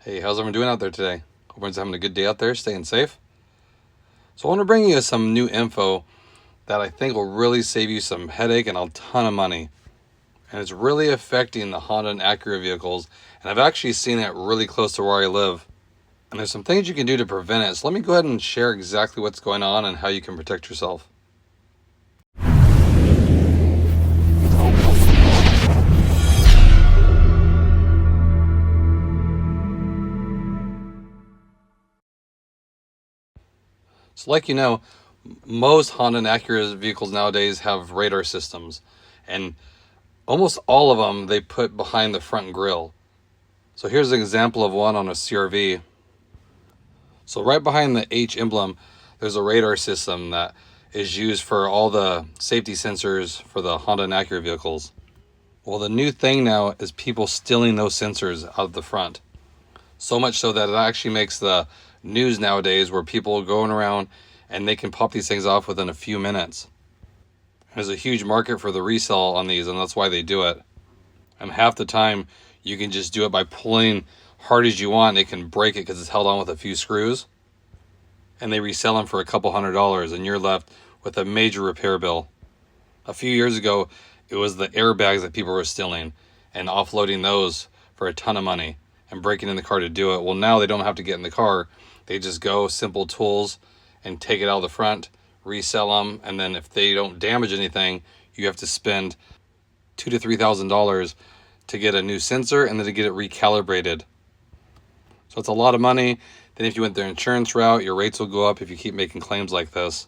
Hey, how's everyone doing out there today? Hope everyone's having a good day out there, staying safe. So I want to bring you some new info that I think will really save you some headache and a ton of money. And it's really affecting the Honda and Acura vehicles. And I've actually seen it really close to where I live. And there's some things you can do to prevent it. So let me go ahead and share exactly what's going on and how you can protect yourself. So like you know, most Honda and Acura vehicles nowadays have radar systems, and almost all of them they put behind the front grille. So here's an example of one on a CR-V. So right behind the H emblem, there's a radar system that is used for all the safety sensors for the Honda and Acura vehicles. Well, the new thing now is people stealing those sensors out of the front. So much so that it actually makes the news nowadays, where people are going around and they can pop these things off within a few minutes. There's a huge market for the resale on these, and that's why they do it. And half the time you can just do it by pulling hard as you want. They can break it because it's held on with a few screws, and they resell them for a couple $100s, and you're left with a major repair bill. A few years ago, it was the airbags that people were stealing and offloading those for a ton of money and breaking in the car to do it. Well, now they don't have to get in the car. They just go simple tools and take it out of the front, resell them, and then if they don't damage anything, you have to spend $2,000 to $3,000 to get a new sensor and then to get it recalibrated. So it's a lot of money. Then if you went the insurance route, your rates will go up if you keep making claims like this.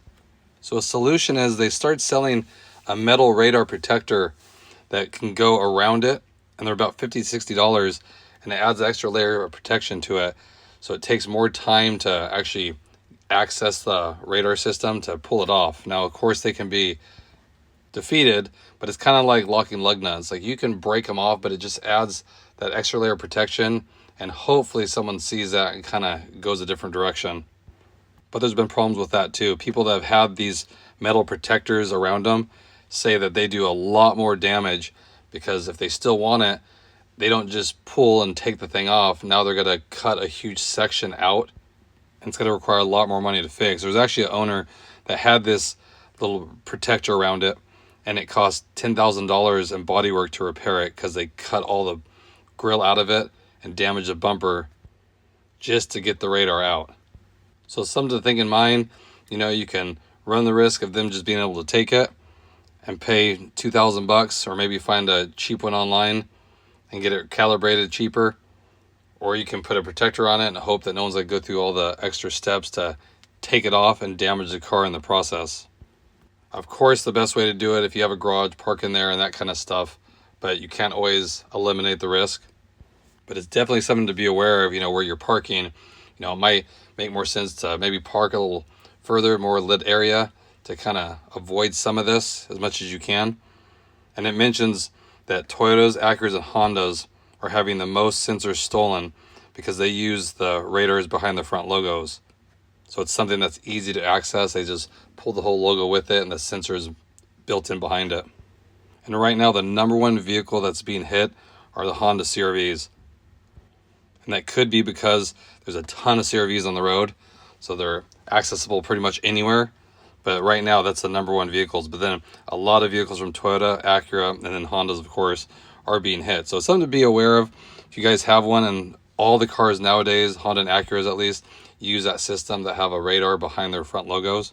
So a solution is they start selling a metal radar protector that can go around it, and they're about $50 to $60, and it adds an extra layer of protection to it. So it takes more time to actually access the radar system to pull it off. Now, of course, they can be defeated, but it's kind of like locking lug nuts. Like, you can break them off, but it just adds that extra layer of protection, and hopefully someone sees that and kind of goes a different direction. But there's been problems with that too. People that have had these metal protectors around them say that they do a lot more damage, because if they still want it, they don't just pull and take the thing off. Now they're going to cut a huge section out, and it's going to require a lot more money to fix. There's actually an owner that had this little protector around it, and it cost $10,000 in bodywork to repair it, because they cut all the grill out of it and damaged the bumper just to get the radar out. So something to think in mind. You know, you can run the risk of them just being able to take it and pay $2,000, or maybe find a cheap one online and get it calibrated cheaper, or you can put a protector on it and hope that no one's going to go through all the extra steps to take it off and damage the car in the process. Of course, the best way to do it, if you have a garage, park in there and that kind of stuff, but you can't always eliminate the risk. But it's definitely something to be aware of, where you're parking. It might make more sense to maybe park a little further, more lit area, to kind of avoid some of this as much as you can. And it mentions that Toyotas, Acuras, and Hondas are having the most sensors stolen because they use the radars behind the front logos. So it's something that's easy to access. They just pull the whole logo with it, and the sensor is built in behind it. And right now, the number one vehicle that's being hit are the Honda CR-Vs. And that could be because there's a ton of CR-Vs on the road, so they're accessible pretty much anywhere. But right now, that's the number one vehicles. But then a lot of vehicles from Toyota, Acura, and then Hondas, of course, are being hit. So it's something to be aware of. If you guys have one, and all the cars nowadays, Honda and Acuras at least, use that system that have a radar behind their front logos.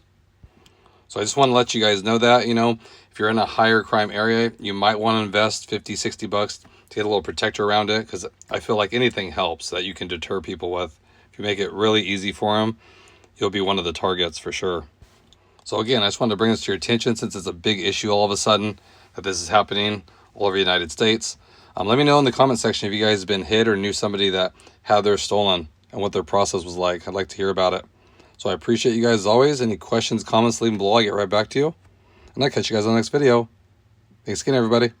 So I just want to let you guys know that, if you're in a higher crime area, you might want to invest $50, $60 to get a little protector around it, because I feel like anything helps that you can deter people with. If you make it really easy for them, you'll be one of the targets for sure. So again, I just wanted to bring this to your attention, since it's a big issue all of a sudden that this is happening all over the United States. Let me know in the comment section if you guys have been hit or knew somebody that had theirs stolen and what their process was like. I'd like to hear about it. So I appreciate you guys as always. Any questions, comments, leave them below. I'll get right back to you. And I'll catch you guys on the next video. Thanks again, everybody.